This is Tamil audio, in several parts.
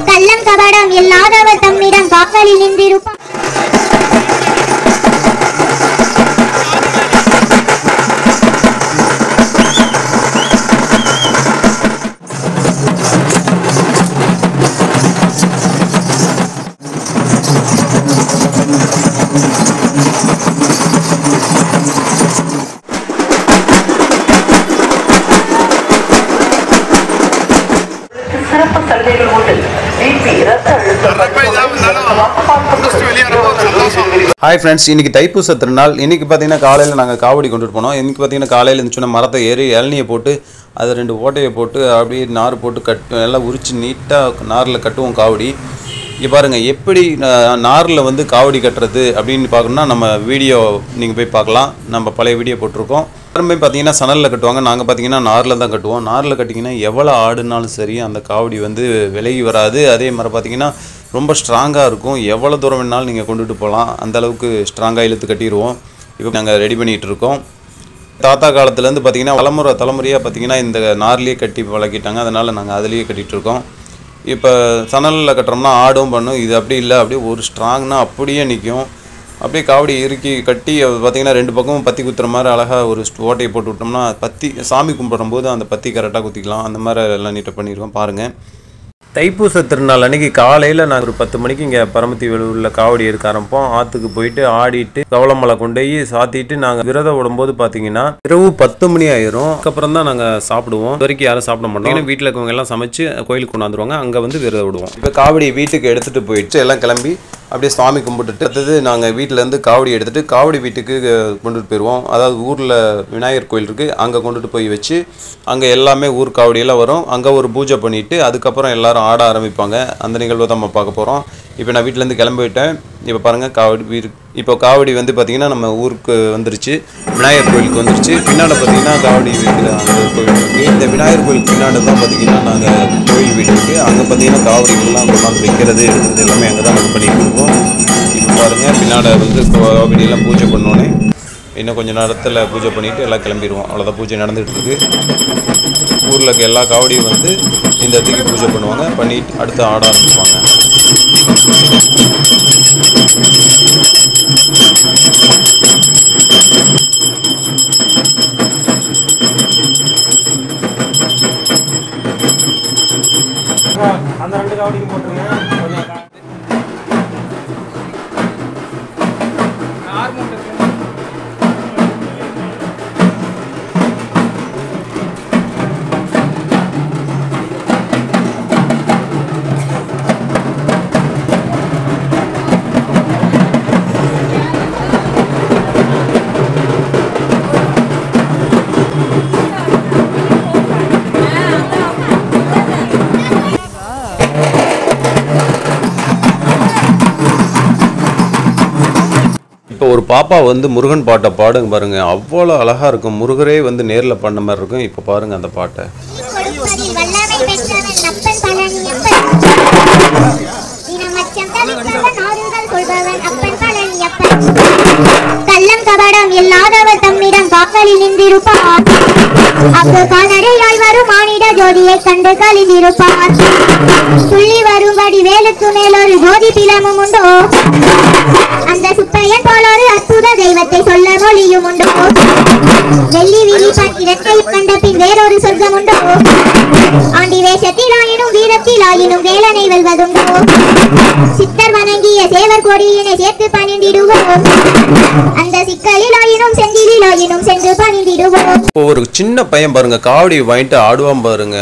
கள்ளம் கபடம் இல்லாதவர் தம்மிடம் காவலில் நின்றிருப்பார். ஹாய் ஃப்ரெண்ட்ஸ், இன்றைக்கி தைப்பூச திருநாள். இன்றைக்கி பார்த்தீங்கன்னா காலையில் நாங்கள் காவடி கொண்டுட்டு போனோம். இன்றைக்கி பார்த்தீங்கன்னா காலையில் இருந்துச்சுன்னா மரத்தை ஏறி இளநியை போட்டு அதை 2 ஓட்டையை போட்டு அப்படியே நார் போட்டு எல்லாம் உரித்து நீட்டாக நாரில் கட்டுவோம் காவடி. இங்கே பாருங்கள் எப்படி நாரில் வந்து காவடி கட்டுறது அப்படின்னு பார்க்கணுன்னா நம்ம வீடியோ நீங்கள் போய் பார்க்கலாம். நம்ம பழைய வீடியோ போட்டிருக்கோம். எல்லாருமே பார்த்தீங்கன்னா சணலில் கட்டுவாங்க. நாங்கள் பார்த்தீங்கன்னா நாரில் தான் கட்டுவோம். நாரில் கட்டிங்கன்னா எவ்வளோ ஆடுனாலும் சரி அந்த காவடி வந்து விலகி வராது. அதே மாதிரி பார்த்தீங்கன்னா ரொம்ப ஸ்ட்ராங்காக இருக்கும். எவ்வளோ தூரம் வேணாலும் நீங்கள் கொண்டுட்டு போகலாம். அந்தளவுக்கு ஸ்ட்ராங்காக இழுத்து கட்டிடுவோம். இப்போ நாங்கள் ரெடி பண்ணிகிட்டு இருக்கோம். தாத்தா காலத்துலேருந்து பார்த்திங்கன்னா தலைமுறையாக பார்த்திங்கன்னா இந்த நார்லேயே கட்டி பழக்கிட்டாங்க. அதனால் நாங்கள் அதிலேயே கட்டிகிட்ருக்கோம். இப்போ சணலில் கட்டுறோம்னா ஆடும் பண்ணும். இது அப்படி இல்லை, அப்படியே ஒரு ஸ்ட்ராங்னா அப்படியே நிற்கும். அப்படியே காவடி இறுக்கி கட்டி பார்த்திங்கன்னா 2 பக்கமும் பற்றி குத்துற மாதிரி அழகாக ஒரு ஓட்டையை போட்டு விட்டோம்னா பற்றி சாமி கும்பிடும்போது அந்த பற்றி கரெக்டாக குத்திக்கலாம். அந்த மாதிரி எல்லாம் நீட்டாக பண்ணியிருக்கோம். பாருங்கள், தைப்பூச திருநாள் அன்றைக்கி காலையில் நாங்கள் ஒரு 10 மணிக்கு இங்கே பரமத்தி வேலூரில் காவடி எடுக்க ஆரம்பிப்போம். ஆற்றுக்கு போயிட்டு ஆடிட்டு கவளமலை கொண்டு போய் சாத்திட்டு நாங்கள் விரதம் விடும்போது பார்த்தீங்கன்னா இரவு 10 மணி ஆயிரும். அதுக்கப்புறம் தான் நாங்கள் சாப்பிடுவோம். இது வரைக்கும் யாரும் சாப்பிட மாட்டோம். ஏன்னா வீட்டில் இருக்கவங்க எல்லாம் சமைச்சு கோயிலுக்கு கொண்டாந்துருவாங்க. அங்கே வந்து விரதம் விடுவோம். இப்போ காவடி வீட்டுக்கு எடுத்துகிட்டு போயிட்டு எல்லாம் கிளம்பி அப்படியே சாமி கும்பிட்டுட்டு அடுத்தது நாங்கள் வீட்டிலேருந்து காவடி எடுத்துகிட்டு காவடி வீட்டுக்கு கொண்டுட்டு போயிடுவோம். அதாவது ஊரில் விநாயகர் கோயில் இருக்குது, அங்கே கொண்டுட்டு போய் வச்சு அங்கே எல்லாமே ஊர் காவடியெல்லாம் வரும். அங்கே ஒரு பூஜை பண்ணிவிட்டு அதுக்கப்புறம் எல்லோரும் ஆட ஆரம்பிப்பாங்க. அந்த நிகழ்வை தான் நம்ம பார்க்க போகிறோம். இப்போ நான் வீட்டிலேருந்து கிளம்பிவிட்டேன். இப்போ பாருங்கள் காவடி வந்து பார்த்திங்கன்னா நம்ம ஊருக்கு வந்துருச்சு, விநாயகர் கோயிலுக்கு வந்துருச்சு. பின்னாடி பார்த்திங்கன்னா காவடி வீட்டில் அந்த கோயில் இருக்குது. இந்த விநாயகர் கோயிலுக்கு பின்னாடி தான் பார்த்திங்கன்னா நாங்கள் கோயில் வீடு இருக்குது. அங்கே பார்த்திங்கன்னா காவடிகள்லாம் கொண்டாந்து வைக்கிறது எடுக்கிறது எல்லாமே அங்கே தான் நாங்கள் பண்ணிகிட்டு இருக்கோம். இப்போ பாருங்கள் பின்னாடி வந்து காவடியெல்லாம் பூஜை பண்ணோன்னே இன்னும் கொஞ்சம் நேரத்தில் பூஜை பண்ணிவிட்டு எல்லாம் கிளம்பிடுவோம். அவ்வளோதான் பூஜை நடந்துகிட்டு இருக்குது. ஊரில் இருக்க எல்லா காவடியும் வந்து இந்த இடத்துக்கு பூஜை பண்ணுவாங்க. பண்ணிட்டு அடுத்து ஆட ஆரம்பிப்பாங்க. அந்த 2 காவடிக்கும் போட்டுருங்க. இப்போ ஒரு பாப்பா வந்து முருகன் பாட்டை பாடுங்க பாருங்க, அவ்வளோ அழகாக இருக்கும். முருகரே வந்து நேரில் பண்ண மாதிரி இருக்கும். இப்போ பாருங்க அந்த பாட்டை. கள்ளம் கபடம் இல்லாதவர் தம்மிடம் காவலில் நின்றிருப்பார். அங்கு கால்நடையாய் வரும் மானிட ஜோதியை கண்டு கலிந்திருப்பார். துள்ளி வரும்படி வேலுக்கு மேலொரு ஜோதி பிலமும் உண்டோ, அந்த சுப்பையன் போலொரு அற்புத தெய்வத்தை சொல்ல மொழியும் உண்டோ. வெள்ளி விழிப்பன் இரட்டை கண்ட பின் வேறொரு சொர்க்கம் உண்டோ, ஆண்டி வேஷத்திலாயினும் வீரத்திலாயினும் வேலனை வெல்வதுண்டோ. சித்தர் வணங்கிய சேவர் கொடியினை சேர்த்து பணிந்திடுவோம், அந்த சிக்கலிலாயினும் செந்திலாயினும் சென்று பணிந்திடுவோம். ஒரு சின்ன பையன் பாருங்க காவடி வாங்கிட்டு ஆடுவான் பாருங்க.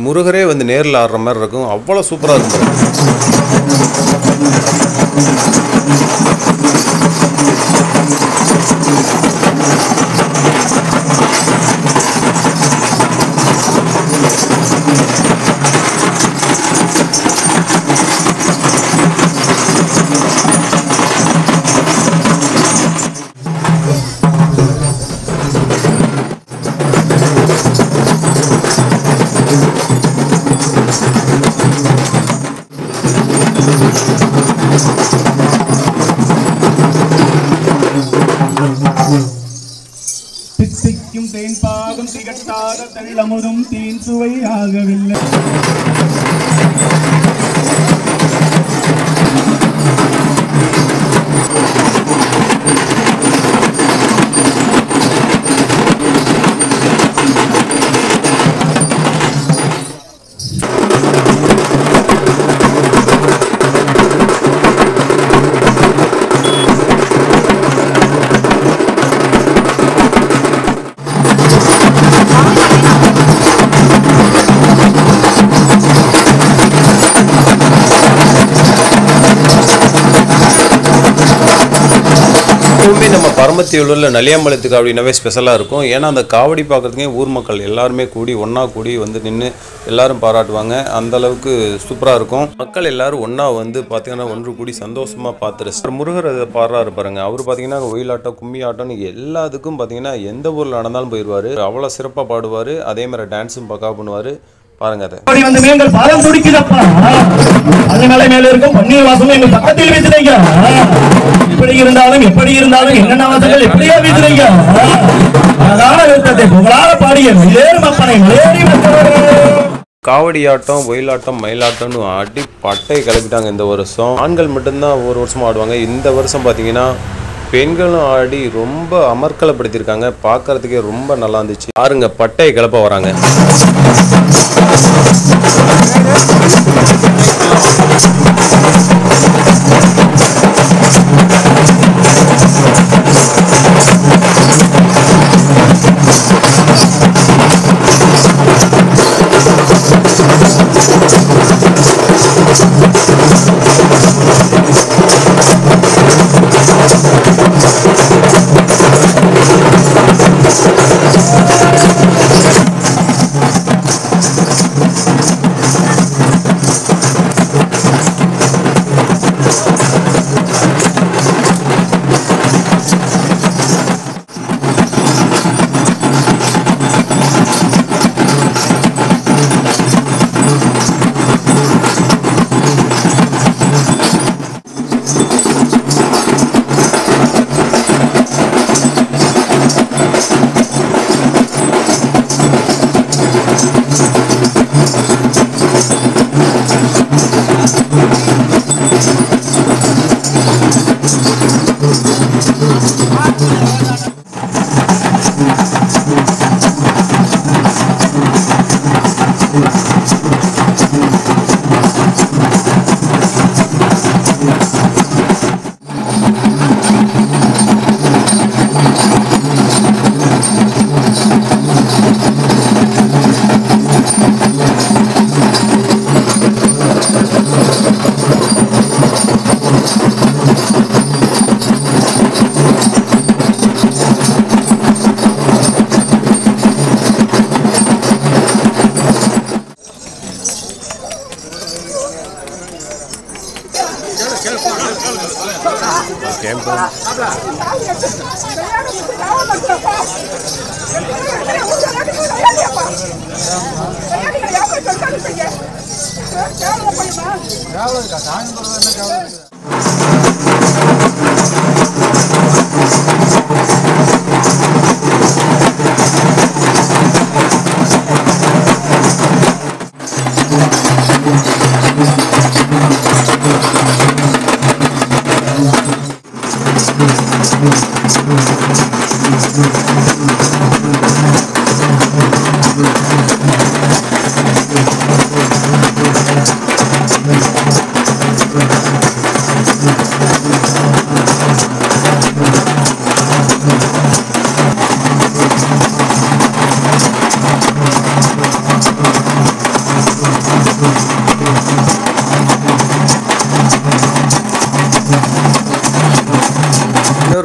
முருகரே வந்து நேரில் ஆடுற மாதிரி இருக்கும். அவ்வளோ சூப்பராக இருக்கும். தேன்பாகும் திகட்டாத தெள்ளமுதும் தீன் சுவை ஆகவில்லை. நம்ம பரமத்தியூரில் நலியாம்பலத்துக்கு அப்படின்னாவே ஸ்பெஷலாக இருக்கும். ஏன்னா அந்த காவடி பார்க்குறதுக்கே ஊர் மக்கள் எல்லாருமே கூடி ஒன்றா கூடி வந்து நின்று எல்லாரும் பாராட்டுவாங்க. அந்த அளவுக்கு சூப்பராக இருக்கும். மக்கள் எல்லாரும் ஒன்றா வந்து பார்த்தீங்கன்னா ஒன்று கூடி சந்தோஷமாக பார்த்துரு. முருகர் அதை பாடுறாரு பாருங்க. அவர் பார்த்தீங்கன்னா ஒயிலாட்டம் கும்மி ஆட்டம்னு எல்லாத்துக்கும் பார்த்தீங்கன்னா எந்த ஊரில் நடந்தாலும் போயிடுவார். அவ்வளோ சிறப்பாக பாடுவார். அதே மாதிரி டான்ஸும் பக்கா பண்ணுவார். பாருங்க அதை வந்து நீங்கள் பாதம் துடிக்குதப்பா. அதனால மேல இருக்கும் பன்னீர் வாசமும் எங்கள் பக்கத்தில் வீசுறீங்க. எப்படி இருந்தாலும் என்னென்ன வாசங்கள் எப்படியா வீசுறீங்க. அழகான விருத்தத்தை புகழார பாடிய மயிலேறு மப்பனை மலையேறி காவடியாட்டம் ஒயிலாட்டம் மயிலாட்டம்னு ஆடி பட்டை கிளப்பிட்டாங்க. இந்த வருஷம் ஆண்கள் மட்டும்தான் ஒரு வருஷம் ஆடுவாங்க. இந்த வருஷம் பார்த்தீங்கன்னா பெண்களும் ஆடி ரொம்ப அமர்க்கலப்படுத்தியிருக்காங்க. பார்க்கறதுக்கே ரொம்ப நல்லா இருந்துச்சு. பாருங்க பட்டையை கிளப்ப வராங்க.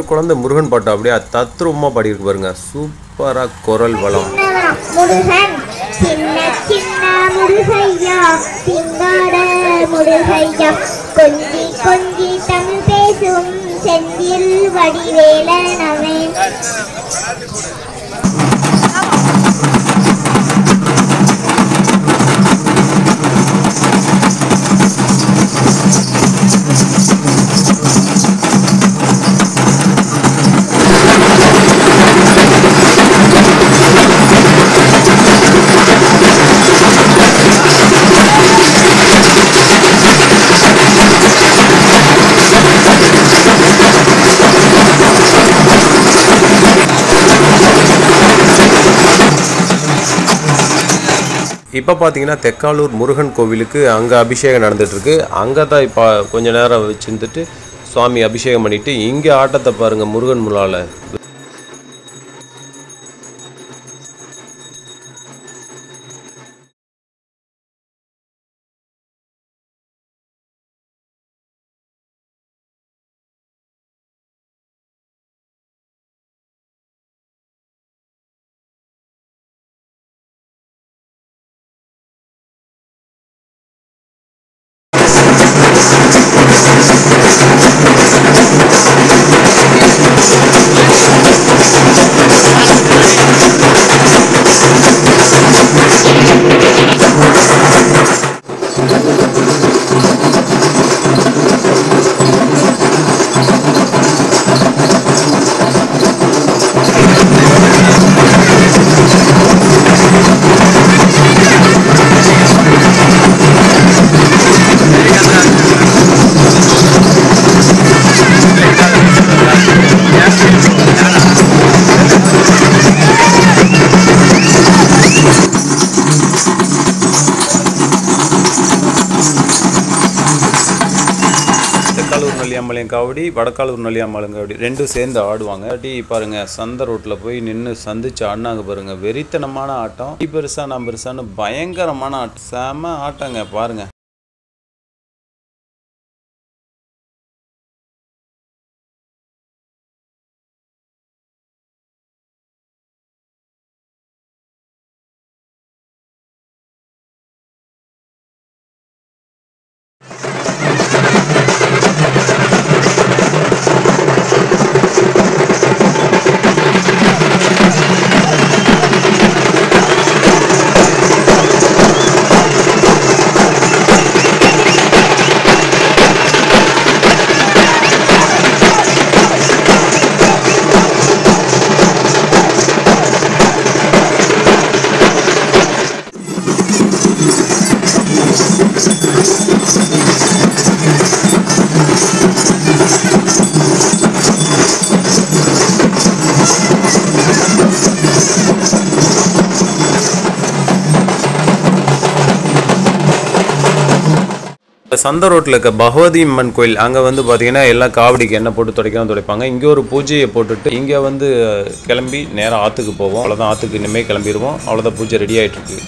குழந்தை முருகன் பாட்டு அப்படியே தத்ரூபமா பாடியிருக்கு பாருங்க. சூப்பரா குரல் வளம். முருகன் சின்ன சின்ன முருகையா சிங்கார முருகையா கொஞ்சி கொஞ்சி தமிழ் பேசும் செந்தில் வடிவேலனவே. இப்போ பார்த்தீங்கன்னா தெக்காலூர் முருகன் கோவிலுக்கு அங்கே அபிஷேகம் நடந்துகிட்ருக்கு. அங்கே தான் இப்போ கொஞ்ச நேரம் வச்சுருந்துட்டு சுவாமி அபிஷேகம் பண்ணிவிட்டு இங்கே ஆட்டத்தை பாருங்கள் முருகன் முலால். தெக்காலூர் நல்லியாம்பாளையம் காவடி, வடக்காலூர் நல்லியாம்பாளையம் காவடி ரெண்டும் சேர்ந்து ஆடுவாங்க. பாருங்க சந்த ரோட்டில் போய் நின்று சந்திச்சு ஆடினாங்க பாருங்க. வெறித்தனமான ஆட்டம். நீ பெருசா நான் பெருசான்னு பயங்கரமான ஆட்டம். செம ஆட்டங்க பாருங்க. சந்த ரோட்டில் இருக்க பகவதி அம்மன் கோயில் அங்கே வந்து பார்த்தீங்கன்னா எல்லாம் காவடிக்கு எண்ணெய் போட்டு துடைப்பாங்க. இங்கே ஒரு பூஜையை போட்டுட்டு இங்கே வந்து கிளம்பி நேராக ஆற்றுக்கு போவோம். அவ்வளோதான், ஆற்றுக்கு இனிமேல் கிளம்பிடுவோம். அவ்வளோதான், பூஜை ரெடி ஆகிட்டுருக்கு.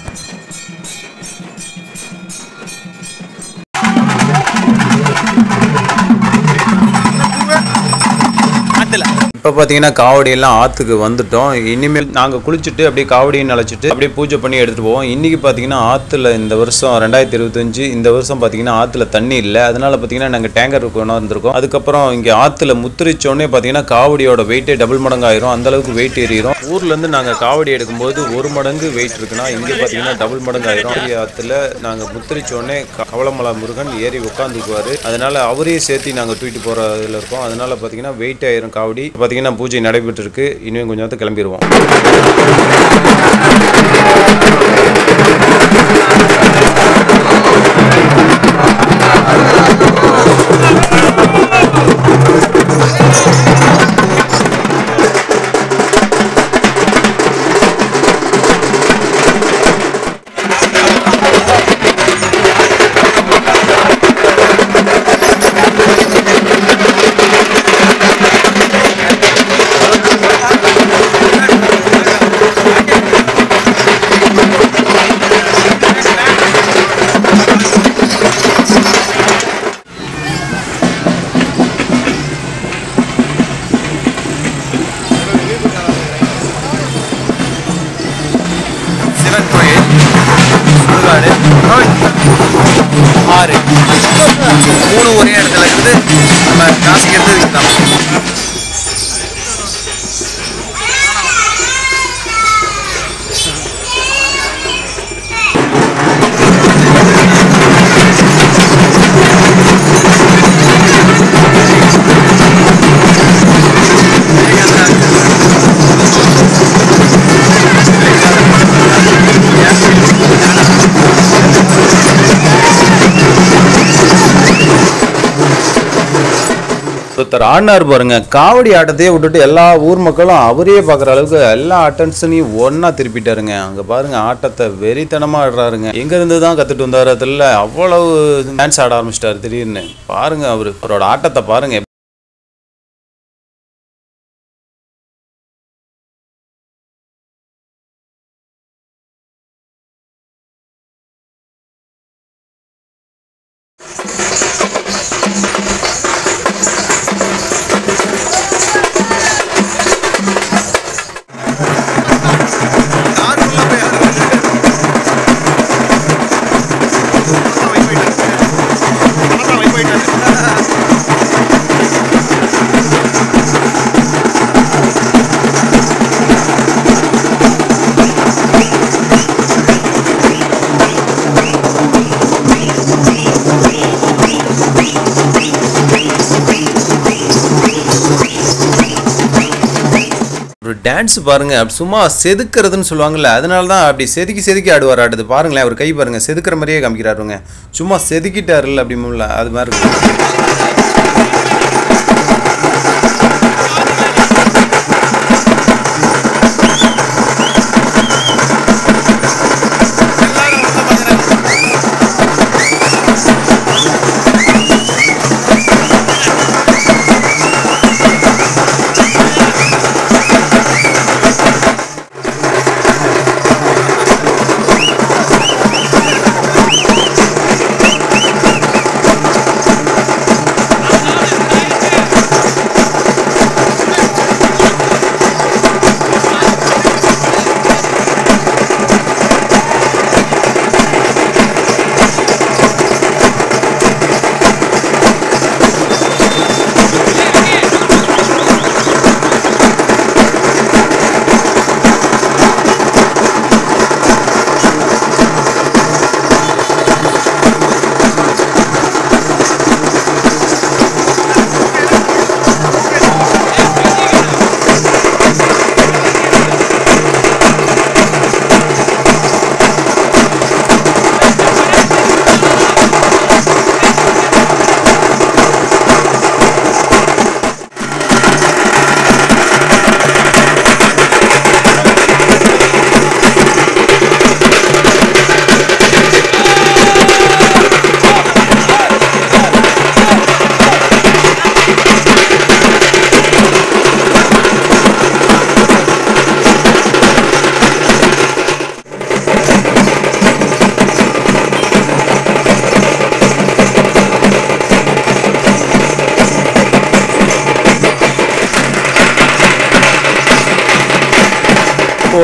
இப்போ பார்த்தீங்கன்னா காவடியெல்லாம் ஆற்றுக்கு வந்துட்டோம். இனிமேல் நாங்கள் குளிச்சுட்டு அப்படியே காவடியை அழைச்சிட்டு அப்படியே பூஜை பண்ணி எடுத்துகிட்டு போவோம். இன்றைக்கி பார்த்தீங்கன்னா ஆற்றுல இந்த வருஷம் 2025 இந்த வருஷம் பார்த்தீங்கன்னா ஆற்றுல தண்ணி இல்லை. அதனால் பார்த்தீங்கன்னா நாங்கள் டேங்கர் கொண்டு வந்திருக்கோம். அதுக்கப்புறம் இங்கே ஆற்றுல முத்திரிச்சோடனே பார்த்தீங்கன்னா காவடியோட வெயிட்டே டபுள் மடங்கு ஆயிரும். அந்தளவுக்கு வெயிட் ஏறிடும். ஊர்லேருந்து நாங்கள் காவடி எடுக்கும்போது 1 மடங்கு வெயிட் இருக்குன்னா இங்கே பார்த்தீங்கன்னா டபுள் மடங்கு ஆயிரும். ஆற்றுல நாங்கள் முத்திரிச்சோடனே கவளமலை முருகன் ஏறி உட்காந்துக்குவார். அதனால் அவரையும் சேர்த்து நாங்கள் தூக்கிட்டு போகிறதுல இருக்கோம். அதனால் பார்த்தீங்கன்னா வெயிட் ஆயிரும் காவடி. பார்த்தீங்கன்னா பூஜை நடைபெற்று இருக்கு. இன்னும் கொஞ்சம் நேரத்துக்கு கிளம்பிடுவோம். மூணு ஒரே இடத்துல இருக்குது. நம்ம காசுக்கு எடுத்து வைக்கலாம். ஒருத்தர் ஆடினார் பாருங்க, காவடி ஆட்டத்தையே விட்டுட்டு எல்லா ஊர் மக்களும் அவரே பார்க்குற அளவுக்கு எல்லா அட்டன்ஷனையும் ஒன்றா திருப்பிட்டாருங்க. அங்கே பாருங்க ஆட்டத்தை வெறித்தனமாக ஆடுறாருங்க. எங்கேருந்து தான் கற்றுட்டு வந்தார், அதில் அவ்வளவு டான்ஸ் ஆட ஆரம்பிச்சிட்டாரு திடீர்னு. பாருங்க அவரோட ஆட்டத்தை பாருங்க. ஒரு டான்ஸ் பாருங்க, சும்மா செதுக்கிறதுன்னு சொல்லுவாங்கல்ல, அதனால தான் அப்படி செதுக்கி செதுக்கி ஆடுவார். ஆடுது பாருங்களேன், அவர் கை பாருங்க, செதுக்கிற மாதிரியே காமிக்கிறாருங்க. சும்மா செதுக்கிட்டாருல்ல அப்படிமுல்ல, அது மாதிரி இருக்கு.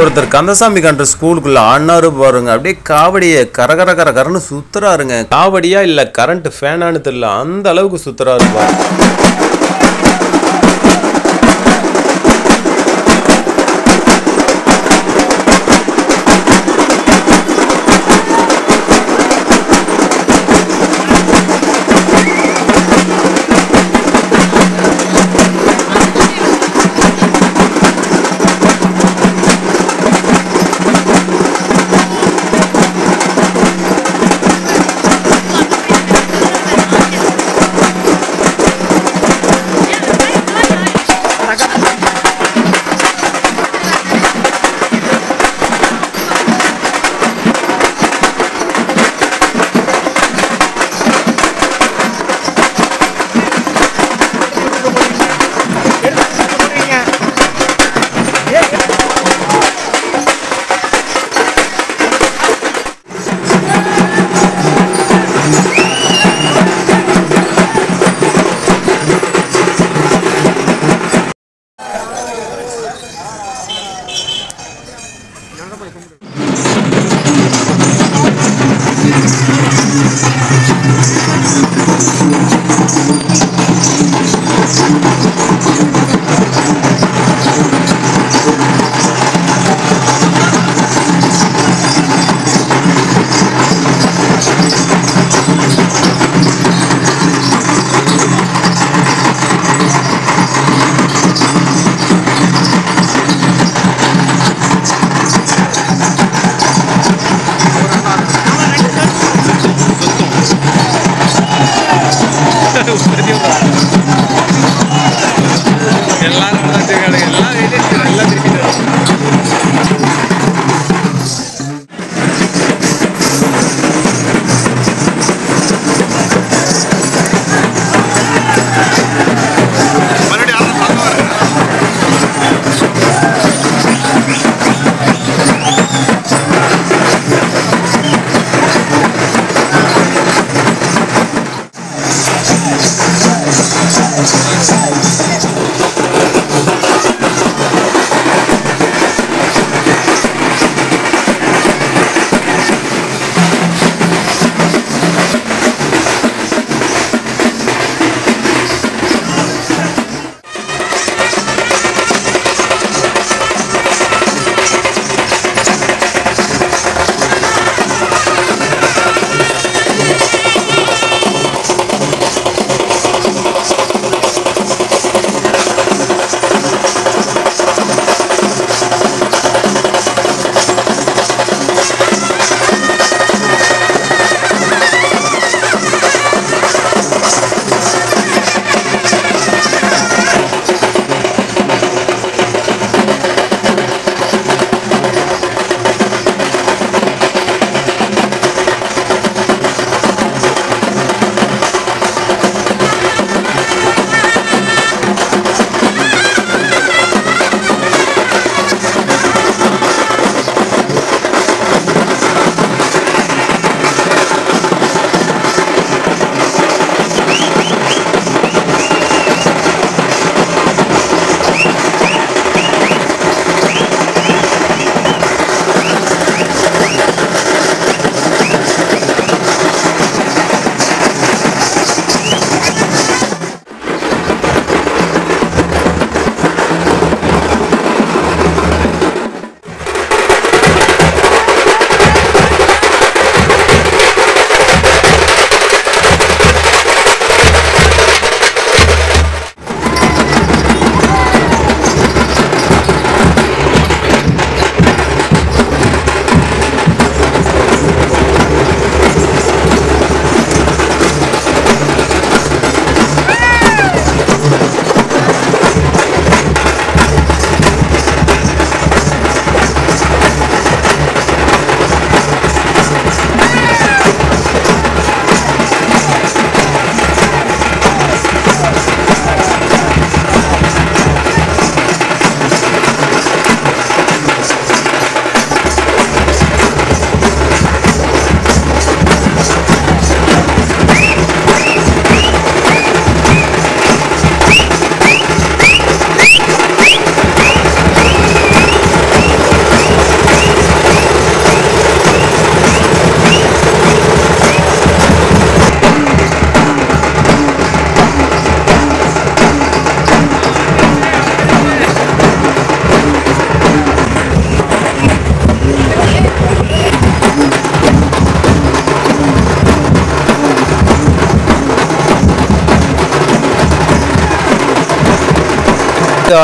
ஒருத்தர் கந்தசாமி கண்ட ஸ்கூலுக்குள்ள ஆனாரு பாருங்க, அப்படியே காவடியை கரகர கரகரன்னு சுத்துறாருங்க. காவடியா இல்ல கரண்ட் ஃபேனானு தெரியல, அந்த அளவுக்கு சுத்துறாரு பாருங்க. Perdió.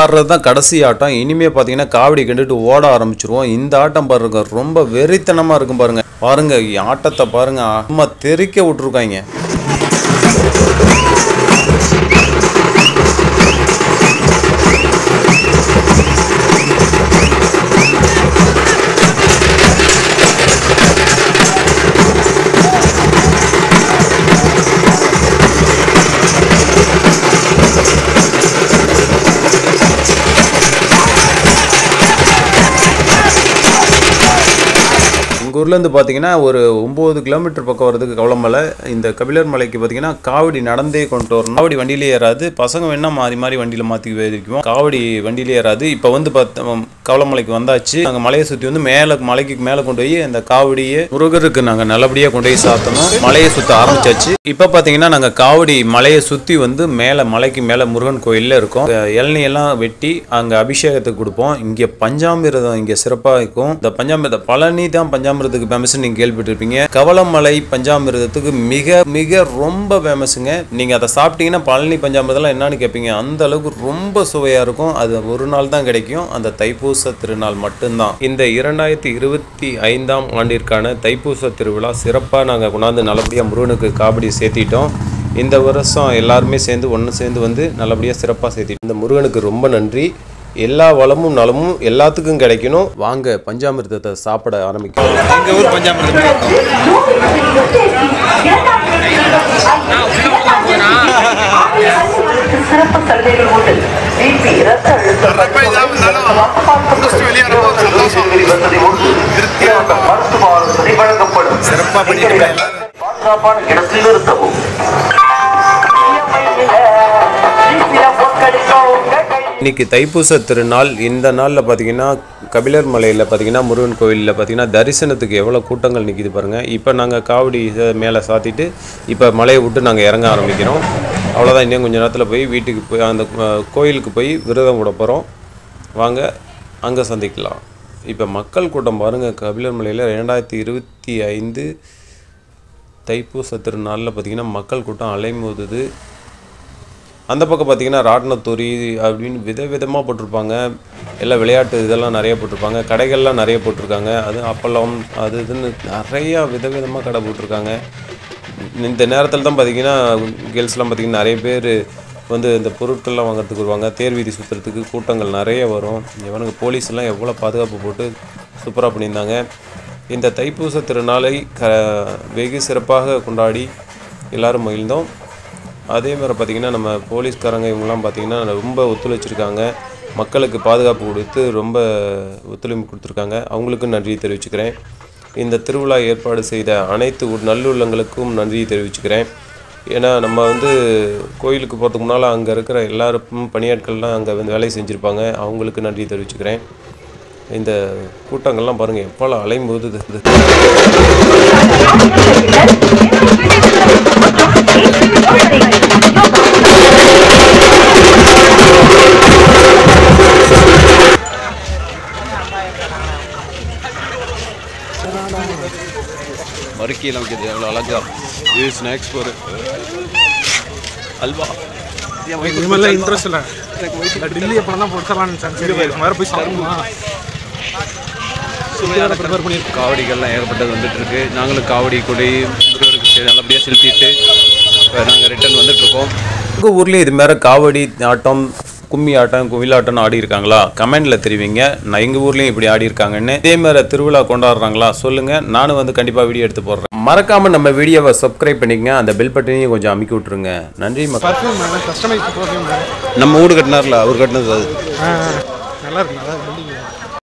ஆடுறது தான் கடைசி ஆட்டம். இனிமே பார்த்தீங்கன்னா காவடி கண்டுட்டு ஓட ஆரம்பிச்சிருவோம். இந்த ஆட்டம் பாருங்க ரொம்ப வெறித்தனமாக இருக்கும் பாருங்க. பாருங்க ஆட்டத்தை பாருங்க, அம்மா தெறிக்க விட்டுருக்காங்க. எங்கள் ஊர்லேருந்து பார்த்தீங்கன்னா ஒரு 9 கிலோமீட்டர் பக்கம் வரதுக்கு கவளமலை. இந்த கபிலர் மலைக்கு பார்த்தீங்கன்னா காவடி நடந்தே கொண்டு வரணும். காவடி வண்டியிலே ஏறாது, பசங்க வேணால் மாறி மாறி வண்டியில் மாற்றி வைக்குவோம். காவடி வண்டியிலே ஏறாது. இப்போ வந்து கவளமலைக்கு வந்தாச்சு. நாங்கள் மலையை சுற்றி வந்து மலைக்கு மேலே கொண்டு போய் அந்த காவடியை முருகருக்கு நாங்கள் நல்லபடியாக கொண்டு போய் சாத்தணும். மலையை சுற்ற ஆரம்பிச்சாச்சு. இப்போ பார்த்தீங்கன்னா நாங்கள் காவடி மலையை சுற்றி வந்து மலைக்கு மேலே முருகன் கோயிலில் இருக்கோம். இளநியெல்லாம் வெட்டி அங்கே அபிஷேகத்துக்கு கொடுப்போம். இங்கே பஞ்சாமிரதம் இங்கே சிறப்பாக இருக்கும். இந்த பஞ்சாமிரதம் பழனி தான் பஞ்சாமிரதத்துக்கு ஃபேமஸ் நீங்க கேள்விப்பட்டிருப்பீங்க. கவளமலை பஞ்சாமிரதத்துக்கு மிக மிக ரொம்ப ஃபேமஸுங்க. நீங்க அதை சாப்பிட்டீங்கன்னா பழனி பஞ்சாமிரதம் என்னன்னு கேட்பீங்க. அந்த அளவுக்கு ரொம்ப சுவையா இருக்கும். அது ஒரு நாள் தான் கிடைக்கும், அந்த தைப்பூச திருநாள் மட்டும்தான். இந்த 2025ஆம் ஆண்டிற்கான தைப்பூச திருவிழா சிறப்பாக நாங்கள் கொண்டாந்து நல்லபடியாக முருகனுக்கு காவடி சேர்த்திட்டோம். இந்த வருஷம் எல்லாருமே ஒன்று சேர்ந்து வந்து நல்லபடியாக சிறப்பாக சேர்த்திட்டோம். இந்த முருகனுக்கு ரொம்ப நன்றி. எல்லா வளமும் நலமும் எல்லாத்துக்கும் கிடைக்கணும். வாங்க பஞ்சாமிர்தத்தை சாப்பிட ஆரம்பிக்கும். எங்கள் ஊர் பஞ்சாமிர்தம் சிறப்பு சலுகைகள் உண்டு. பிபி, ரத்த அழுத்தம், மருத்துவ ஆலோசனை வழங்கப்படும். பாதுகாப்பான இடத்தில் நிறுத்தவும். இன்னைக்கு தைப்பூச திருநாள். இந்த நாளில் பார்த்தீங்கன்னா கபிலர் மலையில் பார்த்தீங்கன்னா முருகன் கோயிலில் பார்த்தீங்கன்னா தரிசனத்துக்கு எவ்வளோ கூட்டங்கள் நிற்கிது பாருங்கள். இப்போ நாங்கள் காவடி மேலே சாத்திட்டு இப்போ மலையை விட்டு நாங்கள் இறங்க ஆரம்பிக்கிறோம். அவ்வளோதான். இன்னும் கொஞ்சம் நேரத்தில் போய் வீட்டுக்கு போய் அந்த கோயிலுக்கு போய் விரதம் விட போகிறோம். வாங்க அங்கே சந்திக்கலாம். இப்போ மக்கள் கூட்டம் பாருங்கள். கபிலர் மலையில் 2025 தைப்பூச திருநாளில் பார்த்திங்கன்னா மக்கள் கூட்டம் அலைமோதுது. அந்த பக்கம் பார்த்திங்கன்னா ராட்டினத்தூரி அப்படின்னு விதவிதமாக போட்டிருப்பாங்க. எல்லாம் விளையாட்டு இதெல்லாம் நிறைய போட்டிருப்பாங்க. கடைகள்லாம் நிறைய போட்டிருக்காங்க. அது அப்பளம் அது இதுன்னு நிறையா விதவிதமாக கடை போட்டிருக்காங்க. இந்த நேரத்தில் தான் பார்த்திங்கன்னா கேர்ள்ஸ்லாம் பார்த்திங்கன்னா நிறைய பேர் வந்து இந்த பொருட்கள்லாம் வாங்குறதுக்கு வருவாங்க. தேர் வீதி சுற்றுறதுக்கு கூட்டங்கள் நிறைய வரும். இவனுக்கு போலீஸ்லாம் எவ்வளோ பாதுகாப்பு போட்டு சூப்பராக பண்ணியிருந்தாங்க. இந்த தைப்பூச திருநாளை வெகு சிறப்பாக கொண்டாடி எல்லோரும் மகிழ்ந்தோம். அதே மாதிரி பார்த்திங்கன்னா நம்ம போலீஸ்காரங்க இவங்கெல்லாம் பார்த்திங்கன்னா ரொம்ப ஒத்துழைச்சிருக்காங்க. மக்களுக்கு பாதுகாப்பு கொடுத்து ரொம்ப ஒத்துழைப்பு கொடுத்துருக்காங்க. அவங்களுக்கும் நன்றி தெரிவிச்சுக்கிறேன். இந்த திருவிழா ஏற்பாடு செய்த அனைத்து நல்லுள்ளங்களுக்கும் நன்றி தெரிவிச்சுக்கிறேன். ஏன்னா நம்ம வந்து கோயிலுக்கு போகிறதுக்கு முன்னால் அங்கே இருக்கிற எல்லாருக்கும் பணியாட்கள்லாம் அங்கே வந்து வேலை செஞ்சுருப்பாங்க. அவங்களுக்கு நன்றி தெரிவிச்சுக்கிறேன். இந்த கூட்டங்கள்லாம் பாருங்கள் எப்போல்லாம் அலையும்போது மறுக்கியெல்லாம் வைக்கிறது எவ்வளோ அழகா. இது ஸ்நாக்ஸ் போகிற அல்வா இதுமாதிரிலாம் இன்ட்ரெஸ்ட் இல்லை. டெல்லி எப்போ தான் போட்டுடலான்னு சரி வேறு போய் சாப்பிடுமா. ப்ரிப்பேர் பண்ணி காவடிகள்லாம் ஏகப்பட்டது வந்துட்டுருக்கு. நாங்களும் காவடி கொடி முருகருக்கு நல்லபடியாக செலுத்திட்டு இப்போ நாங்கள் ரிட்டர்ன் வந்துட்டுருக்கோம். உங்கள் ஊர்லேயும் இது மாதிரி காவடி ஆட்டம், கும்மி ஆட்டம், குவிலாட்டம்னு ஆடி இருக்காங்களா? கமெண்டில் தெரிவிங்க. நான் எங்கள் ஊர்லேயும் இப்படி ஆடி இருக்காங்கன்னு. இதே மாதிரி திருவிழா கொண்டாடுறாங்களா சொல்லுங்கள். நானும் வந்து கண்டிப்பாக வீடியோ எடுத்து போடுறேன். மறக்காமல் நம்ம வீடியோவை சப்ஸ்கிரைப் பண்ணிக்கங்க. அந்த பெல் பட்டனையும் கொஞ்சம் அமுக்கி விட்ருங்க. நன்றி. பர்ஃப்யூம் கஸ்டமைஸ் பர்ஃப்யூம் நம்ம வீடு கட்டினார்ல அவர் கட்டினது அது நல்லா இருக்கு.